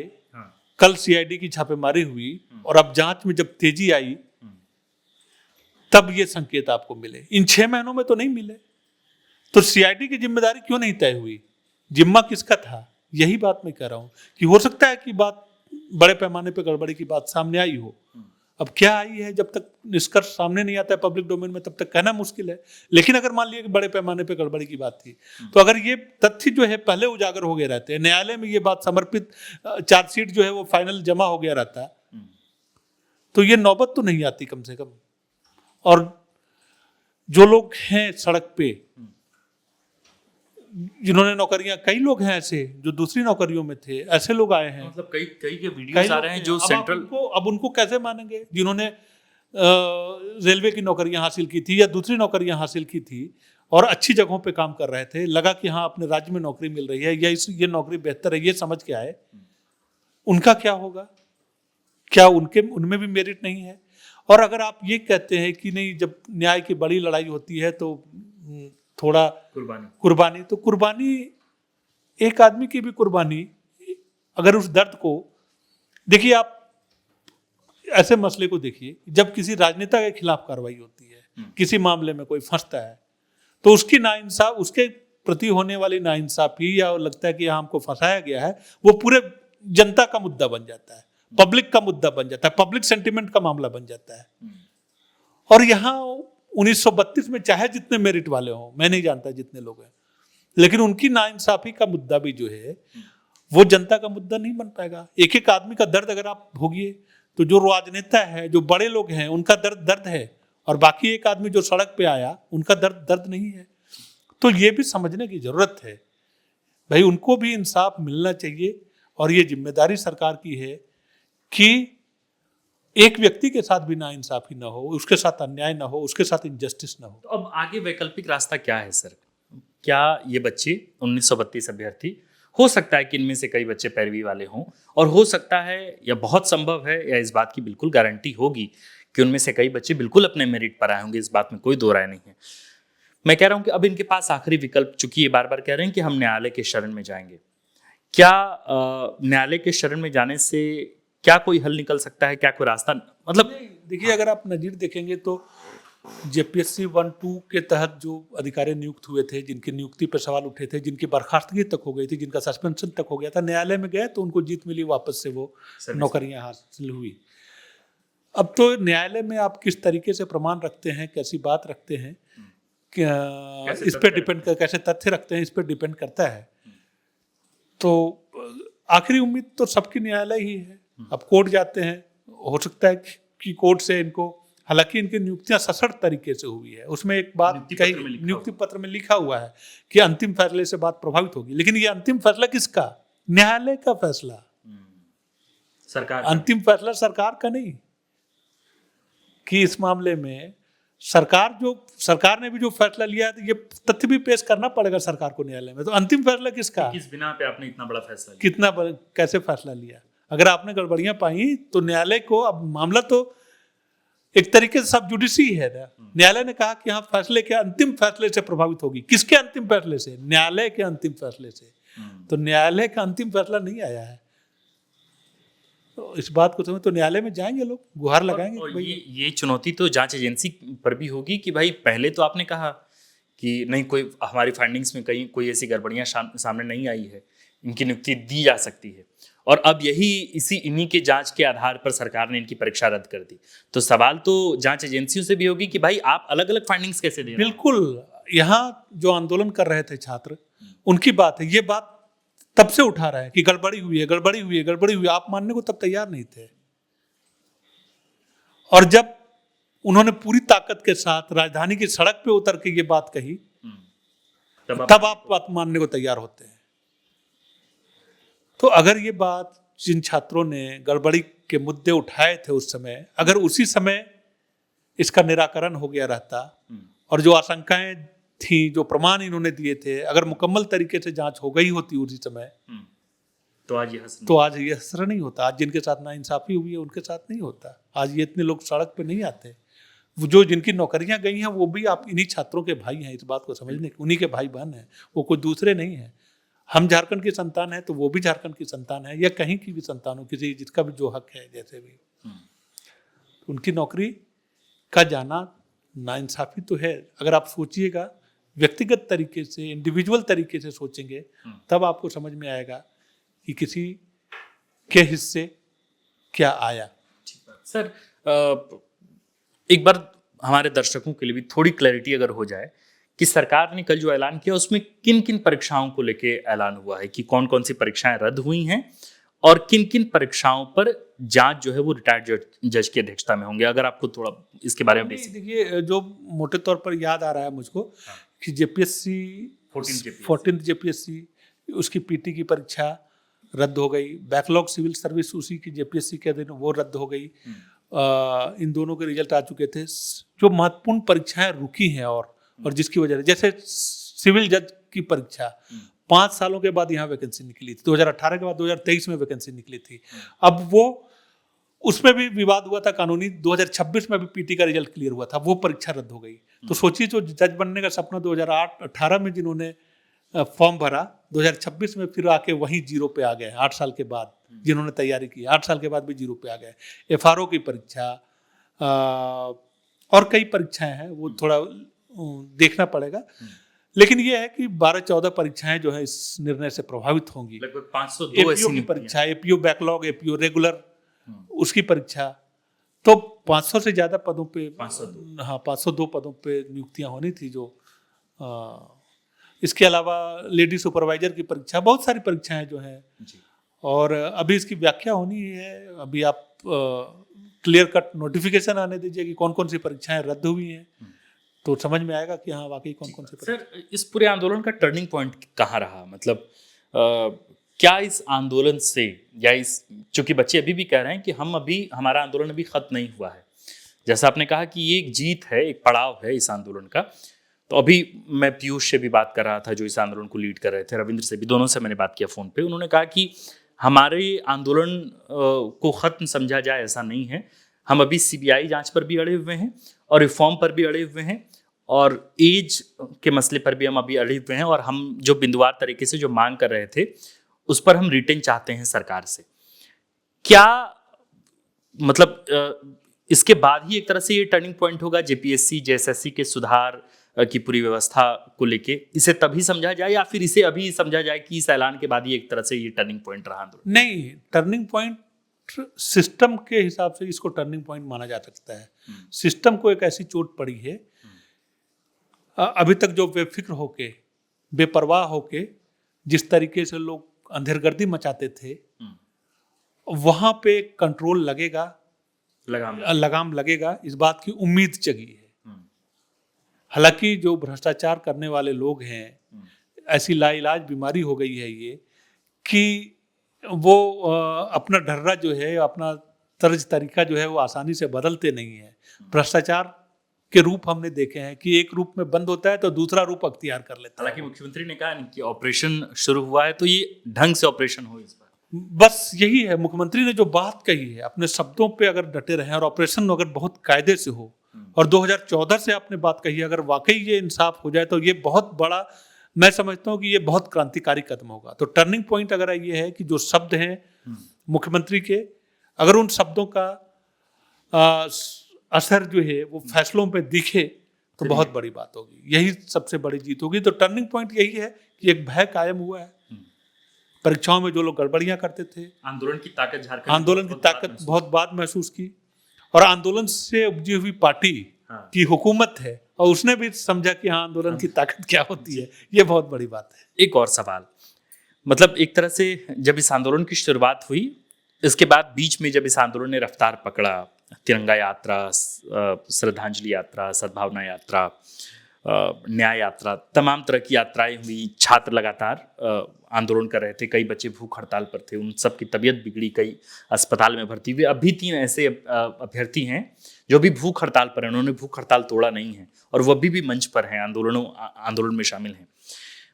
कल सीआईडी की छापेमारी हुई और अब जांच में जब तेजी आई, तब ये संकेत आपको मिले। इन 6 महीनों में तो नहीं मिले। तो सीआईडी की जिम्मेदारी क्यों नहीं तय हुई? जिम्मा किसका था? यही बात मैं कह रहा हूं कि हो सकता है कि बात बड़े पैमाने पे गड़बड़ी की बात सामने आई हो। अब क्या आई है, जब तक निष्कर्ष सामने नहीं आता है पब्लिक डोमेन में, तब तक कहना मुश्किल है। लेकिन अगर मान लिया कि बड़े पैमाने पे गड़बड़ी की बात थी, तो अगर ये तथ्य जो है पहले उजागर हो गए रहते हैं, न्यायालय में ये बात समर्पित, चार्जशीट जो है वो फाइनल जमा हो गया रहता, तो ये नौबत तो नहीं आती कम से कम। और जो लोग हैं सड़क पे, जिन्होंने नौकरियां, कई लोग हैं ऐसे जो दूसरी नौकरियों में थे, ऐसे लोग आए हैं, मतलब कई के वीडियोस आ रहे हैं जो सेंट्रल, अब उनको कैसे मानेंगे? जिन्होंने रेलवे की नौकरियां हासिल की थी या दूसरी नौकरियां हासिल की थी और अच्छी जगहों पे काम कर रहे थे, लगा कि हाँ अपने राज्य में नौकरी मिल रही है या ये नौकरी बेहतर है, ये समझ के आए, उनका क्या होगा? क्या उनमें भी मेरिट नहीं है? और अगर आप ये कहते हैं कि नहीं, जब न्याय की बड़ी लड़ाई होती है तो थोड़ा कुर्बानी, तो कुर्बानी, एक आदमी की भी कुर्बानी, अगर उस दर्द को देखिए, आप ऐसे मसले को देखिए, जब किसी राजनेता के खिलाफ कार्रवाई होती है, किसी मामले में कोई फंसता है, तो उसकी नाइंसाफ, उसके प्रति होने वाली नाइंसाफी, या लगता है कि यहाँ हमको फंसाया गया है, वो पूरे जनता का मुद्दा बन जाता है, पब्लिक का मुद्दा बन जाता है, पब्लिक सेंटिमेंट का मामला बन जाता है। और यहाँ 1932 में चाहे जितने मेरिट वाले हों, मैं नहीं जानता जितने लोग हैं, लेकिन उनकी नाइंसाफी का मुद्दा भी जो है वो जनता का मुद्दा नहीं बन पाएगा। एक एक आदमी का दर्द अगर आप भोगिए, तो जो राजनेता है, जो बड़े लोग हैं, उनका दर्द है, और बाकी एक आदमी जो सड़क पे आया, उनका दर्द नहीं है। तो ये भी समझने की जरूरत है भाई, उनको भी इंसाफ मिलना चाहिए। और ये जिम्मेदारी सरकार की है कि एक व्यक्ति के साथ भी नाइंसाफी ना हो, उसके साथ अन्याय ना हो, उसके साथ इनजस्टिस ना हो। तो अब आगे वैकल्पिक रास्ता क्या है सर? क्या ये बच्चे 1932 अभ्यर्थी, हो सकता है कि इनमें से कई बच्चे पैरवी वाले हों, और हो सकता है या बहुत संभव है या इस बात की बिल्कुल गारंटी होगी कि उनमें से कई बच्चे बिल्कुल अपने मेरिट पर आए होंगे, इस बात में कोई दो राय नहीं है। मैं कह रहा हूं कि अब इनके पास आखिरी विकल्प, चूंकि ये बार बार कह रहे हैं कि हम न्यायालय के शरण में जाएंगे, क्या न्यायालय के शरण में जाने से क्या कोई हल निकल सकता है? क्या कोई रास्ता? मतलब देखिए, अगर आप नजीर देखेंगे तो जेपीएससी 1-2 के तहत जो अधिकारी नियुक्त हुए थे, जिनकी नियुक्ति पर सवाल उठे थे, जिनकी बर्खास्तगी तक हो गई थी, जिनका सस्पेंशन तक हो गया था, न्यायालय में गए तो उनको जीत मिली, वापस से वो नौकरियां हासिल हुई। अब तो न्यायालय में आप किस तरीके से प्रमाण रखते हैं, कैसी बात रखते हैं, इस पर डिपेंड कर, कैसे तथ्य रखते हैं, इस पर डिपेंड करता है। तो आखिरी उम्मीद तो सबकी न्यायालय ही है। अब कोर्ट जाते हैं, हो सकता है कि कोर्ट से इनको, हालांकि इनकी नियुक्तियां सशर्त तरीके से हुई है, उसमें एक बात कही, नियुक्ति पत्र में लिखा हुआ है कि अंतिम फैसले से बात प्रभावित होगी, लेकिन ये अंतिम फैसला किसका? न्यायालय का फैसला, सरकार अंतिम फैसला सरकार का नहीं। कि इस मामले में सरकार ने भी जो फैसला लिया है, तो ये तथ्य भी पेश करना पड़ेगा सरकार को न्यायालय में। तो अंतिम फैसला किसका? किस बिना पे आपने इतना बड़ा फैसला लिया? कैसे फैसला लिया? अगर आपने गड़बड़ियां पाई तो न्यायालय को, अब मामला तो एक तरीके से सब जुडिशरी है ना। न्यायालय ने कहा कि हाँ, फैसले के अंतिम फैसले से प्रभावित होगी। किसके अंतिम फैसले से? न्यायालय के अंतिम फैसले से। तो न्यायालय का अंतिम फैसला नहीं आया है, तो इस बात को समझ, तो न्यायालय में जाएंगे लोग, गुहार लगाएंगे। और ये चुनौती तो जांच एजेंसी पर भी होगी कि भाई पहले तो आपने कहा कि नहीं, कोई हमारी फाइंडिंग्स में कहीं कोई ऐसी गड़बड़ियां सामने नहीं आई है, इनकी नियुक्ति दी जा सकती है, और अब इन्हीं के जांच के आधार पर सरकार ने इनकी परीक्षा रद्द कर दी। तो सवाल तो जांच एजेंसियों से भी होगी कि भाई आप अलग अलग फाइंडिंग्स कैसे दे रहे हैं? बिल्कुल, यहाँ जो आंदोलन कर रहे थे छात्र, उनकी बात है, ये बात तब से उठा रहे हैं कि गड़बड़ी हुई है, गड़बड़ी हुई है, गड़बड़ी हुई है। आप मानने को तब तैयार नहीं थे, और जब उन्होंने पूरी ताकत के साथ राजधानी की सड़क पे उतर के ये बात कही, तब आप बात मानने को तैयार होते हैं। तो अगर ये बात जिन छात्रों ने गड़बड़ी के मुद्दे उठाए थे उस समय, अगर उसी समय इसका निराकरण हो गया रहता, और जो आशंकाएं थी, जो प्रमाण इन्होंने दिए थे, अगर मुकम्मल तरीके से जांच हो गई होती उसी समय, तो आज ये हसर नहीं होता। आज जिनके साथ नाइंसाफी हुई है उनके साथ नहीं होता। आज ये इतने लोग सड़क पे नहीं आते। जो जिनकी नौकरियां गई हैं, वो भी आप इन्हीं छात्रों के भाई हैं। इस बात को समझने, उन्हीं के भाई बहन हैं, वो कोई दूसरे नहीं हैं। हम झारखंड की संतान है, तो वो भी झारखंड की संतान है, या कहीं की भी संतान हो, किसी जिसका भी जो हक है, जैसे भी उनकी नौकरी का जाना नाइंसाफी तो है। अगर आप सोचिएगा व्यक्तिगत तरीके से, इंडिविजुअल तरीके से सोचेंगे, तब आपको समझ में आएगा कि किसी के हिस्से क्या आया। सर, एक बार हमारे दर्शकों के लिए भी थोड़ी क्लैरिटी अगर हो जाए कि सरकार ने कल जो ऐलान किया, उसमें किन किन परीक्षाओं को लेके ऐलान हुआ है, कि कौन कौन सी परीक्षाएं रद्द हुई हैं, और किन किन परीक्षाओं पर जांच जो है वो रिटायर्ड जज की अध्यक्षता में होंगे? अगर आपको थोड़ा इसके बारे में देखिए, जो मोटे तौर पर याद आ रहा है मुझको, कि जेपीएससी 14 जेपीएससी, उसकी पीटी की परीक्षा रद्द हो गई। बैकलॉग सिविल सर्विस उसी की जेपीएससी के दिन वो रद्द हो गई। इन दोनों के रिजल्ट आ चुके थे। जो महत्वपूर्ण परीक्षाएं रुकी हैं, और जिसकी वजह से, जैसे सिविल जज की परीक्षा 5 सालों के बाद यहाँ वैकेंसी निकली थी, 2018 के बाद 2023 में वैकेंसी निकली थी। अब वो, उसमें भी विवाद हुआ था कानूनी। 2026 में भी पीटी का रिजल्ट क्लियर हुआ था, वो परीक्षा रद्द हो गई। तो सोचिए, जो जज बनने का सपना 2008-18 में जिन्होंने फॉर्म भरा, 2026 में फिर आके वहीं जीरो पे आ गए। 8 साल के बाद जिन्होंने तैयारी की, 8 साल के बाद भी जीरो पे आ गए। एफआरओ की परीक्षा और कई परीक्षाएं हैं, वो थोड़ा देखना पड़ेगा। लेकिन ये है कि 12-14 परीक्षाएं जो है इस निर्णय से प्रभावित होंगी। लगभग 502 एपीओ की परीक्षा, एपीओ बैकलॉग, एपीओ रेगुलर, उसकी परीक्षा, तो 500 से ज्यादा पदों पे, 502 पदों पे नियुक्तियां होनी थी। जो इसके अलावा लेडी सुपरवाइजर की परीक्षा, बहुत सारी परीक्षाएं जो हैं, और अभी इसकी व्याख्या होनी है। अभी आप क्लियर कट नोटिफिकेशन आने दीजिए कि कौन कौन सी परीक्षाएं रद्द हुई हैं, तो समझ में आएगा कि हाँ, वाकई कौन कौन से। सर, इस पूरे आंदोलन का टर्निंग पॉइंट कहाँ रहा? मतलब क्या इस आंदोलन से, या चूंकि बच्चे अभी भी कह रहे हैं कि हमारा आंदोलन अभी खत्म नहीं हुआ है, जैसा आपने कहा कि ये एक जीत है, एक पड़ाव है इस आंदोलन का। तो अभी मैं पीयूष से भी बात कर रहा था, जो इस आंदोलन को लीड कर रहे थे, रविंद्र से भी, दोनों से मैंने बात किया फ़ोन पे। उन्होंने कहा कि हमारे आंदोलन को ख़त्म समझा जाए ऐसा नहीं है। हम अभी सीबीआई जांच पर भी अड़े हुए हैं, और रिफॉर्म पर भी अड़े हुए हैं, और एज के मसले पर भी हम अभी अड़े हुए हैं, और हम जो बिंदुवार तरीके से जो मांग कर रहे थे, उस पर हम रिटेन चाहते हैं सरकार से। क्या मतलब इसके बाद ही एक तरह से ये टर्निंग पॉइंट होगा जेपीएससी, जेएसएससी के सुधार की पूरी व्यवस्था को लेके? इसे तभी समझा जाए, या फिर इसे अभी समझा जाए कि इस ऐलान के बाद ही एक तरह से ये टर्निंग पॉइंट रहा आंदोलन? नहीं, टर्निंग पॉइंट सिस्टम के हिसाब से इसको टर्निंग पॉइंट माना जा सकता है। सिस्टम को एक ऐसी चोट पड़ी है, अभी तक जो बेफिक्र होके, बेपरवाह होके जिस तरीके से लोग अंधेरगर्दी मचाते थे, वहां पे कंट्रोल लगेगा, लगाम लगेगा, इस बात की उम्मीद जगी है। हालांकि जो भ्रष्टाचार करने वाले लोग हैं, ऐसी लाइलाज बीमारी हो गई है ये कि वो अपना ढर्रा जो है, अपना तर्ज तरीका जो है वो आसानी से बदलते नहीं है। भ्रष्टाचार के रूप हमने देखे हैं कि एक रूप में बंद होता है तो दूसरा रूप अख्तियार कर लेता है। हालांकि मुख्यमंत्री ने कहा कि ऑपरेशन शुरू हुआ है तो ये ढंग से ऑपरेशन हो इस बार। बस यही है, मुख्यमंत्री ने जो बात कही है, अपने शब्दों पे अगर डटे रहे और ऑपरेशन अगर बहुत कायदे से हो, और 2014 से आपने बात कही, अगर वाकई ये इंसाफ हो जाए तो ये बहुत बड़ा, मैं समझता हूँ कि ये बहुत क्रांतिकारी कदम होगा। तो टर्निंग पॉइंट अगर ये है कि जो शब्द हैं मुख्यमंत्री के, अगर उन शब्दों का असर जो है वो फैसलों पे दिखे तो बहुत बड़ी बात होगी, यही सबसे बड़ी जीत होगी। तो टर्निंग पॉइंट यही है कि एक भय कायम हुआ है। परीक्षाओं में जो लोग गड़बड़ियां करते थे, आंदोलन की ताकत झारखंड, आंदोलन की ताकत बहुत बाद महसूस की, और आंदोलन से उपजी हुई पार्टी की हुकूमत है और उसने भी समझा कि हाँ, आंदोलन की ताकत क्या होती है। ये बहुत बड़ी बात है। एक और सवाल, मतलब एक तरह से जब इस आंदोलन की शुरुआत हुई, इसके बाद बीच में जब इस आंदोलन ने रफ्तार पकड़ा, तिरंगा यात्रा, श्रद्धांजलि यात्रा, सद्भावना यात्रा, न्याय यात्रा, तमाम तरह की यात्राएं हुई, छात्र लगातार आंदोलन कर रहे थे, कई बच्चे भूख हड़ताल पर थे, उन सब की तबीयत बिगड़ी, कई अस्पताल में भर्ती हुए। अभी 3 ऐसे अभ्यर्थी हैं जो भी भूख हड़ताल पर हैं, उन्होंने भूख हड़ताल तोड़ा नहीं है और वो अभी भी मंच पर हैं, आंदोलन में शामिल हैं।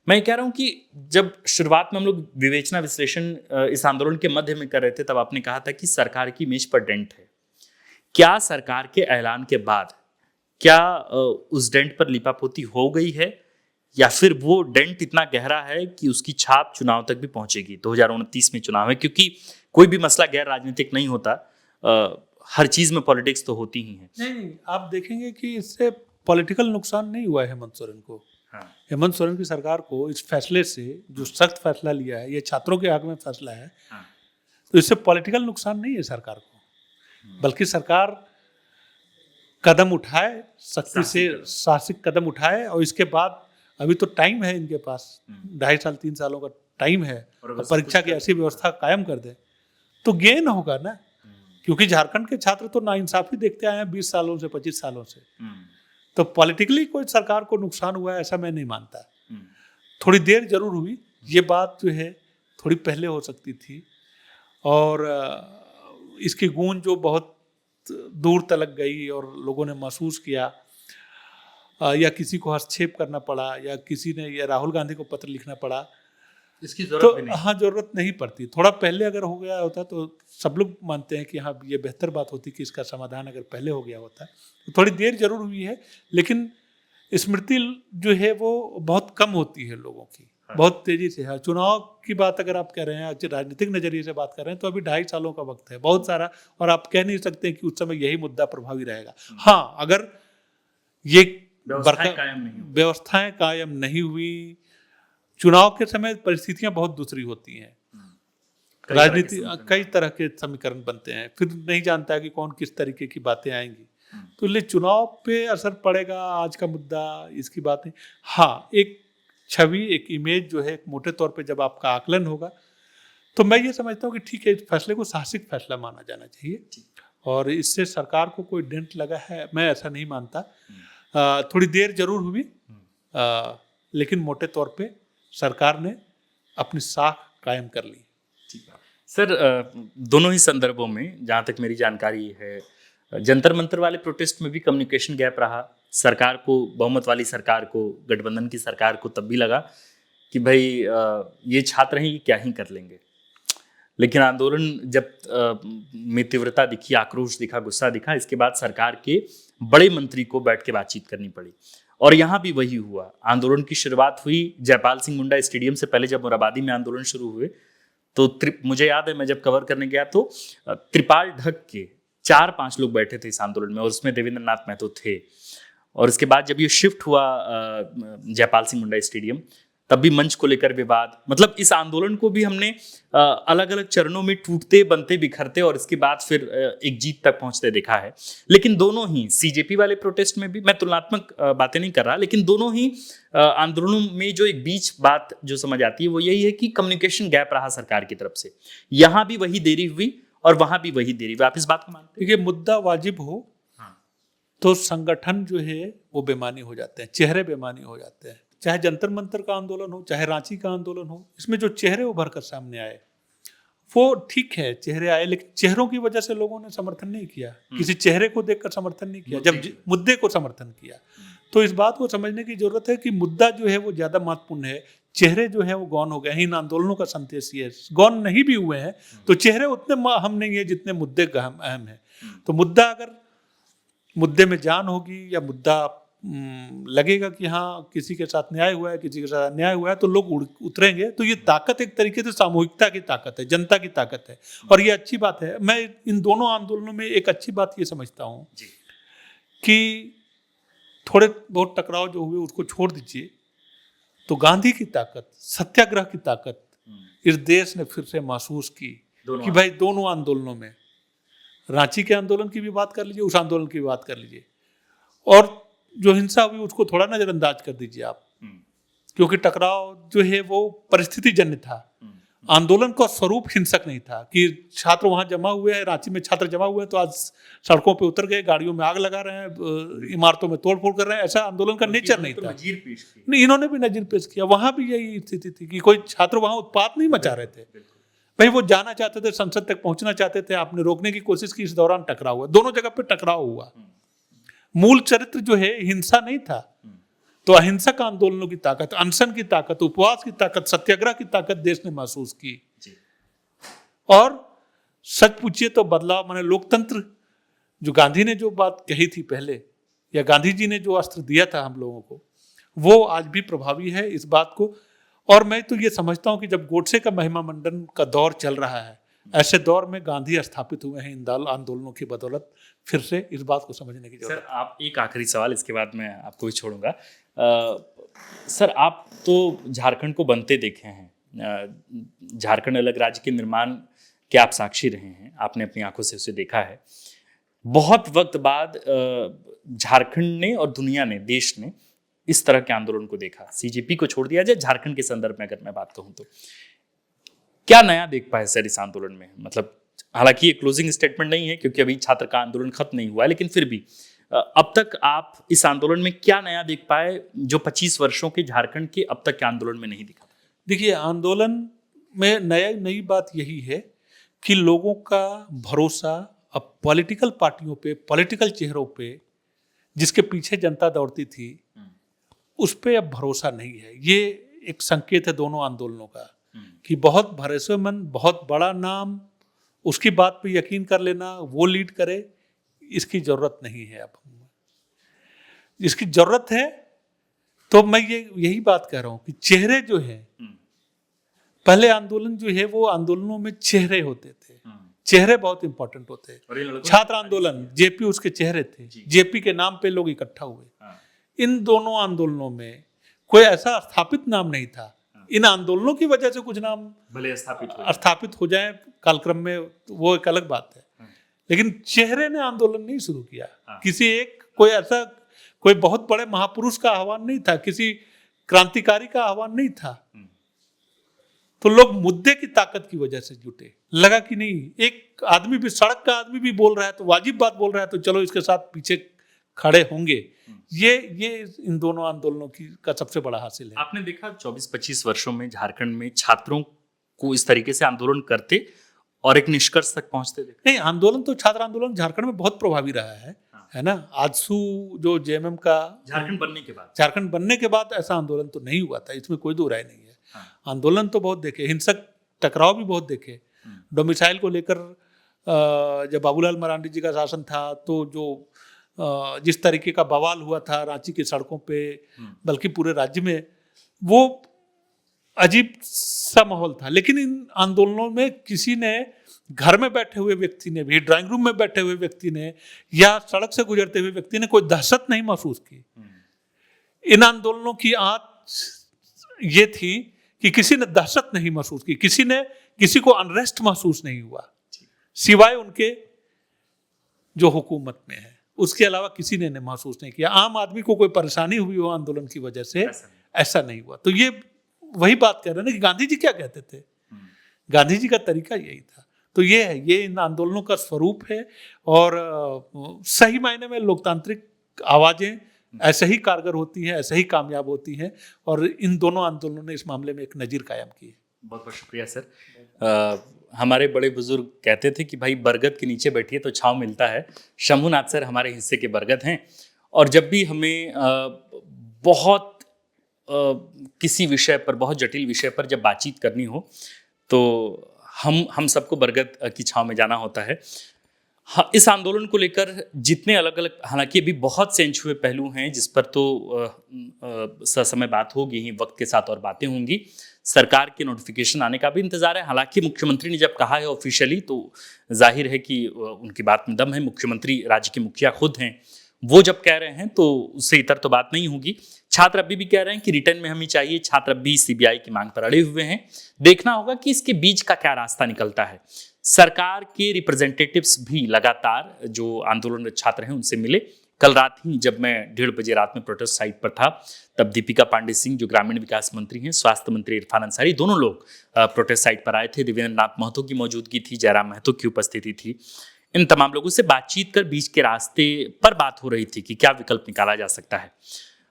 मैं कह रहा हूँ कि जब शुरुआत में हम लोग विवेचना विश्लेषण इस आंदोलन के मध्य में कर रहे थे, तब आपने कहा था कि सरकार की इमेज पर डेंट है। क्या सरकार के ऐलान के बाद क्या उस डेंट पर लिपापोती हो गई है, या फिर वो डेंट इतना गहरा है कि उसकी छाप चुनाव तक भी पहुंचेगी? 2029 में चुनाव है, क्योंकि कोई भी मसला गैर राजनीतिक नहीं होता, हर चीज में पॉलिटिक्स तो होती ही है। नहीं, आप देखेंगे कि इससे पॉलिटिकल नुकसान नहीं हुआ है हेमंत सोरेन को। हेमंत सोरेन की सरकार को इस फैसले से, जो सख्त फैसला लिया है, ये छात्रों के हक में फैसला है, तो इससे पॉलिटिकल नुकसान नहीं है सरकार को, बल्कि सरकार कदम उठाए, सख्ती से साहसिक कदम उठाए, और इसके बाद अभी तो टाइम है इनके पास, 2.5 साल 3 सालों का टाइम है, और परीक्षा की ऐसी व्यवस्था कायम कर दे तो गेन होगा ना। क्योंकि झारखंड के छात्र तो नाइंसाफी देखते आए हैं 20 सालों से, 25 सालों से, तो पॉलिटिकली कोई सरकार को नुकसान हुआ है ऐसा मैं नहीं मानता। थोड़ी देर जरूर हुई, ये बात जो है थोड़ी पहले हो सकती थी, और इसकी गूंज जो बहुत दूर तलक गई और लोगों ने महसूस किया, या किसी को हस्तक्षेप करना पड़ा, या किसी ने, या राहुल गांधी को पत्र लिखना पड़ा, इसकी जरूरत तो भी नहीं। हाँ, जरूरत नहीं पड़ती। थोड़ा पहले अगर हो गया होता तो सब लोग मानते हैं कि हाँ, ये बेहतर बात होती कि इसका समाधान अगर पहले हो गया होता। तो थोड़ी देर जरूर हुई है, लेकिन स्मृति जो है वो बहुत कम होती है लोगों की, बहुत तेजी से है। चुनाव की बात अगर आप कह रहे हैं, राजनीतिक नजरिए से बात कर रहे हैं, तो अभी 2.5 सालों का वक्त है, बहुत सारा, और आप कह नहीं सकते कि उस समय यही मुद्दा प्रभावी रहेगा। हाँ, अगर ये व्यवस्थाएं कायम नहीं हुई, चुनाव के समय परिस्थितियां बहुत दूसरी होती हैं, राजनीति कई तरह के समीकरण बनते हैं, फिर नहीं जानता कि कौन किस तरीके की बातें आएंगी, तो इसलिए चुनाव पे असर पड़ेगा। आज का मुद्दा, इसकी बातें, हाँ, एक छवि, एक इमेज जो है, मोटे तौर पे जब आपका आकलन होगा, तो मैं ये समझता हूँ कि ठीक है, इस फैसले को साहसिक फैसला माना जाना चाहिए, और इससे सरकार को कोई डेंट लगा है मैं ऐसा नहीं मानता। थोड़ी देर जरूर हुई, लेकिन मोटे तौर पे सरकार ने अपनी साख कायम कर ली। सर, दोनों ही संदर्भों में जहाँ तक मेरी जानकारी है, जंतर मंतर वाले प्रोटेस्ट में भी कम्युनिकेशन गैप रहा। सरकार को, बहुमत वाली सरकार को, गठबंधन की सरकार को तब भी लगा कि भाई ये छात्र हैं, ये क्या ही कर लेंगे, लेकिन आंदोलन जब में तीव्रता दिखी, आक्रोश दिखा, गुस्सा दिखा, इसके बाद सरकार के बड़े मंत्री को बैठ के बातचीत करनी पड़ी, और यहाँ भी वही हुआ। आंदोलन की शुरुआत हुई जयपाल सिंह मुंडा स्टेडियम से पहले, जब मुराबादी में आंदोलन शुरू हुए, तो मुझे याद है, मैं जब कवर करने गया तो त्रिपाल ढक के 4-5 लोग बैठे थे इस आंदोलन में, और उसमें देवेंद्र नाथ महतो थे। और इसके बाद जब ये शिफ्ट हुआ जयपाल सिंह मुंडा स्टेडियम, तब भी मंच को लेकर विवाद, मतलब इस आंदोलन को भी हमने अलग अलग चरणों में टूटते बनते बिखरते और इसके बाद फिर एक जीत तक पहुंचते देखा है। लेकिन दोनों ही सीजेपी वाले प्रोटेस्ट में भी, मैं तुलनात्मक बातें नहीं कर रहा, लेकिन दोनों ही आंदोलनों में जो एक बीच बात जो समझ आती है वो यही है कि कम्युनिकेशन गैप रहा सरकार की तरफ से। यहाँ भी वही देरी हुई और वहां भी वही देरी हुई। आप इस बात को मानते हैं? देखिए, मुद्दा वाजिब हो तो संगठन जो है वो बेमानी हो जाते हैं, चेहरे बेमानी हो जाते हैं। चाहे जंतर मंतर का आंदोलन हो, चाहे रांची का आंदोलन हो, इसमें जो चेहरे उभर कर सामने आए वो ठीक है, चेहरे आए, लेकिन चेहरों की वजह से लोगों ने समर्थन नहीं किया, किसी चेहरे को देखकर समर्थन नहीं किया, जब मुद्दे को समर्थन किया। तो इस बात को समझने की जरूरत है कि मुद्दा जो है वो ज्यादा महत्वपूर्ण है, चेहरे जो है वो गौन हो गए हैं। इन आंदोलनों का संदेश ये गौन नहीं भी हुए हैं तो चेहरे उतने अहम नहीं है जितने मुद्दे अहम है। तो मुद्दा, अगर मुद्दे में जान होगी या मुद्दा लगेगा कि हाँ किसी के साथ न्याय हुआ है, किसी के साथ अन्याय हुआ है, तो लोग उतरेंगे। तो ये ताकत एक तरीके से सामूहिकता की ताकत है, जनता की ताकत है, और ये अच्छी बात है। मैं इन दोनों आंदोलनों में एक अच्छी बात ये समझता हूँ कि थोड़े बहुत टकराव जो हुए उसको छोड़ दीजिए, तो गांधी की ताकत, सत्याग्रह की ताकत इस देश ने फिर से महसूस की कि भाई दोनों आंदोलनों में, रांची के आंदोलन की भी बात कर लीजिए, उस आंदोलन की भी बात कर लीजिए, और जो हिंसा हुई उसको थोड़ा नजरअंदाज कर दीजिए आप, क्योंकि टकराव जो है वो परिस्थिति जन्य था। आंदोलन का स्वरूप हिंसक नहीं था कि छात्र वहां जमा हुए हैं, रांची में छात्र जमा हुए हैं तो आज सड़कों पे उतर गए, गाड़ियों में आग लगा रहे हैं, इमारतों में तोड़फोड़ कर रहे हैं, ऐसा आंदोलन का नेचर नहीं था। नहीं, इन्होंने भी नजीर पेश किया। वहां भी यही स्थिति थी कि कोई छात्र वहां उत्पात नहीं मचा रहे थे, भाई वो जाना चाहते थे, संसद तक पहुंचना चाहते थे, आपने रोकने की कोशिश की, इस दौरान टकराव हुआ, दोनों जगह पे टकराव हुआ। मूल चरित्र जो है हिंसा नहीं था। तो अहिंसक आंदोलनों की ताकत, अनशन की ताकत, उपवास की ताकत, सत्याग्रह की ताकत देश ने महसूस की। और सच पूछिए तो बदलाव, माने लोकतंत्र, जो गांधी ने जो बात कही थी पहले, या गांधी जी ने जो अस्त्र दिया था हम लोगों को, वो आज भी प्रभावी है इस बात को। और मैं तो ये समझता हूं कि जब गोडसे का महिमा मंडन का दौर चल रहा है, ऐसे दौर में गांधी स्थापित हुए हैं इन आंदोलनों की बदौलत। फिर से इस बात को समझने की जरूरत। सर, आप एक आखिरी सवाल, इसके बाद मैं आपको भी छोड़ूंगा। सर, आप तो झारखंड को बनते देखे हैं, झारखंड अलग राज्य के निर्माण के आप साक्षी रहे हैं, आपने अपनी आंखों से उसे देखा है। बहुत वक्त बाद झारखंड ने और दुनिया ने, देश ने इस तरह के आंदोलन को देखा। सीजेपी को छोड़ दिया जाए, झारखंड के संदर्भ में अगर मैं बात कहूँ तो क्या नया देख पाए सर इस आंदोलन में? मतलब हालांकि ये क्लोजिंग स्टेटमेंट नहीं है क्योंकि अभी छात्र का आंदोलन खत्म नहीं हुआ है, लेकिन फिर भी अब तक आप इस आंदोलन में क्या नया देख पाए जो 25 वर्षों के झारखंड के अब तक के आंदोलन में नहीं दिखा? देखिए, आंदोलन में नई बात यही है कि लोगों का भरोसा अब पॉलिटिकल पार्टियों पे, पॉलिटिकल चेहरों पे, जिसके पीछे जनता दौड़ती थी, उस पर अब भरोसा नहीं है। ये एक संकेत है दोनों आंदोलनों का कि बहुत भरोसेमंद, बहुत बड़ा नाम, उसकी बात पे यकीन कर लेना, वो लीड करे, इसकी जरूरत नहीं है। अब इसकी जरूरत है तो मैं यही बात कह रहा हूं कि चेहरे जो है, पहले आंदोलन जो है वो आंदोलनों में चेहरे होते थे, चेहरे बहुत इंपॉर्टेंट होते हैं। छात्र आंदोलन, जेपी उसके चेहरे थे, जेपी के नाम पे लोग इकट्ठा हुए। इन दोनों आंदोलनों में कोई ऐसा स्थापित नाम नहीं था। इन आंदोलनों की वजह से कुछ नाम भले स्थापित हो जाए कालक्रम में, वो एक अलग बात है, लेकिन चेहरे ने आंदोलन नहीं शुरू किया। किसी एक कोई बहुत बड़े महापुरुष का आह्वान नहीं था, किसी क्रांतिकारी का आह्वान नहीं था। तो लोग मुद्दे की ताकत की वजह से जुटे। लगा कि नहीं, एक आदमी भी, सड़क का आदमी भी बोल रहा है तो वाजिब बात बोल रहा है, तो चलो इसके साथ पीछे खड़े होंगे। ये इन दोनों आंदोलनों का सबसे बड़ा हासिल है। आपने देखा 24-25 वर्षों में झारखंड में छात्रों को इस तरीके से आंदोलन करते और एक निष्कर्ष तक पहुंचते देखा? नहीं, आंदोलन तो, छात्र आंदोलन झारखंड में बहुत प्रभावी रहा है ना। आजसू जो जेएमएम का झारखंड बनने के बाद ऐसा आंदोलन तो नहीं हुआ था, इसमें कोई दो राय नहीं है। आंदोलन तो बहुत देखे, हिंसक टकराव भी बहुत देखे। डोमिसाइल को लेकर जब बाबूलाल मरांडी जी का शासन था तो जो जिस तरीके का बवाल हुआ था रांची की सड़कों पे, बल्कि पूरे राज्य में, वो अजीब सा माहौल था। लेकिन इन आंदोलनों में किसी ने, घर में बैठे हुए व्यक्ति ने भी, ड्राइंग रूम में बैठे हुए व्यक्ति ने, या सड़क से गुजरते हुए व्यक्ति ने कोई दहशत नहीं महसूस की। इन आंदोलनों की आंच ये थी कि किसी ने दहशत नहीं महसूस की, किसी को अनरेस्ट महसूस नहीं हुआ, सिवाय उनके जो हुकूमत में है, उसके अलावा किसी ने महसूस नहीं किया। आम आदमी को कोई परेशानी हुई हो आंदोलन की वजह से, ऐसा नहीं हुआ। तो ये वही बात कह रहे हैं ना कि गांधी जी क्या कहते थे, गांधी जी का तरीका यही था। तो ये है, ये इन आंदोलनों का स्वरूप है, और सही मायने में लोकतांत्रिक आवाजें ऐसे ही कारगर होती हैं, ऐसे ही कामयाब होती हैं, और इन दोनों आंदोलनों ने इस मामले में एक नजीर कायम की है। बहुत बहुत शुक्रिया सर। हमारे बड़े बुजुर्ग कहते थे कि भाई बरगद के नीचे बैठिए तो छांव मिलता है। शंभूनाथ सर हमारे हिस्से के बरगद हैं, और जब भी हमें बहुत किसी विषय पर, बहुत जटिल विषय पर जब बातचीत करनी हो तो हम सबको बरगद की छांव में जाना होता है। हाँ, इस आंदोलन को लेकर जितने अलग अलग, हालांकि अभी बहुत से अनछुए पहलू हैं जिस पर तो ससमय बात होगी ही, वक्त के साथ और बातें होंगी। सरकार के नोटिफिकेशन आने का भी इंतजार है। हालांकि मुख्यमंत्री ने जब कहा है ऑफिशियली, तो जाहिर है कि उनकी बात में दम है। मुख्यमंत्री राज्य के मुखिया खुद हैं, वो जब कह रहे हैं तो उससे इतर तो बात नहीं होगी। छात्र अभी भी कह रहे हैं कि रिटर्न में हमें चाहिए। छात्र अभी सीबीआई की मांग पर अड़े हुए हैं। देखना होगा कि इसके बीच का क्या रास्ता निकलता है। सरकार के रिप्रेजेंटेटिव्स भी लगातार, जो आंदोलनरत छात्र हैं, उनसे मिले। कल रात ही जब मैं 1:30 बजे रात में प्रोटेस्ट साइट पर था, तब दीपिका पांडे सिंह जो ग्रामीण विकास मंत्री हैं, स्वास्थ्य मंत्री इरफान अंसारी, दोनों लोग प्रोटेस्ट साइट पर आए थे। देवेंद्र नाथ महतो की मौजूदगी थी, जयराम महतो की उपस्थिति थी। इन तमाम लोगों से बातचीत कर बीच के रास्ते पर बात हो रही थी कि क्या विकल्प निकाला जा सकता है।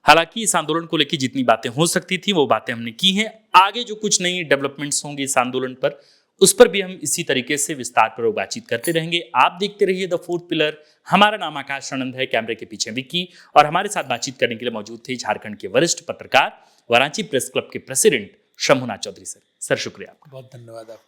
हालांकि इस आंदोलन को लेकर जितनी बातें हो सकती थी वो बातें हमने की हैं। आगे जो कुछ नई डेवलपमेंट्स होंगी इस आंदोलन पर, उस पर भी हम इसी तरीके से विस्तार पूर्वक बातचीत करते रहेंगे। आप देखते रहिए द फोर्थ पिलर। हमारा नाम आकाश आनंद है, कैमरे के पीछे विक्की, और हमारे साथ बातचीत करने के लिए मौजूद थे झारखंड के वरिष्ठ पत्रकार व रांची प्रेस क्लब के president Shambhunath Chaudhary sir. Sir शुक्रिया आपका। बहुत धन्यवाद आपका।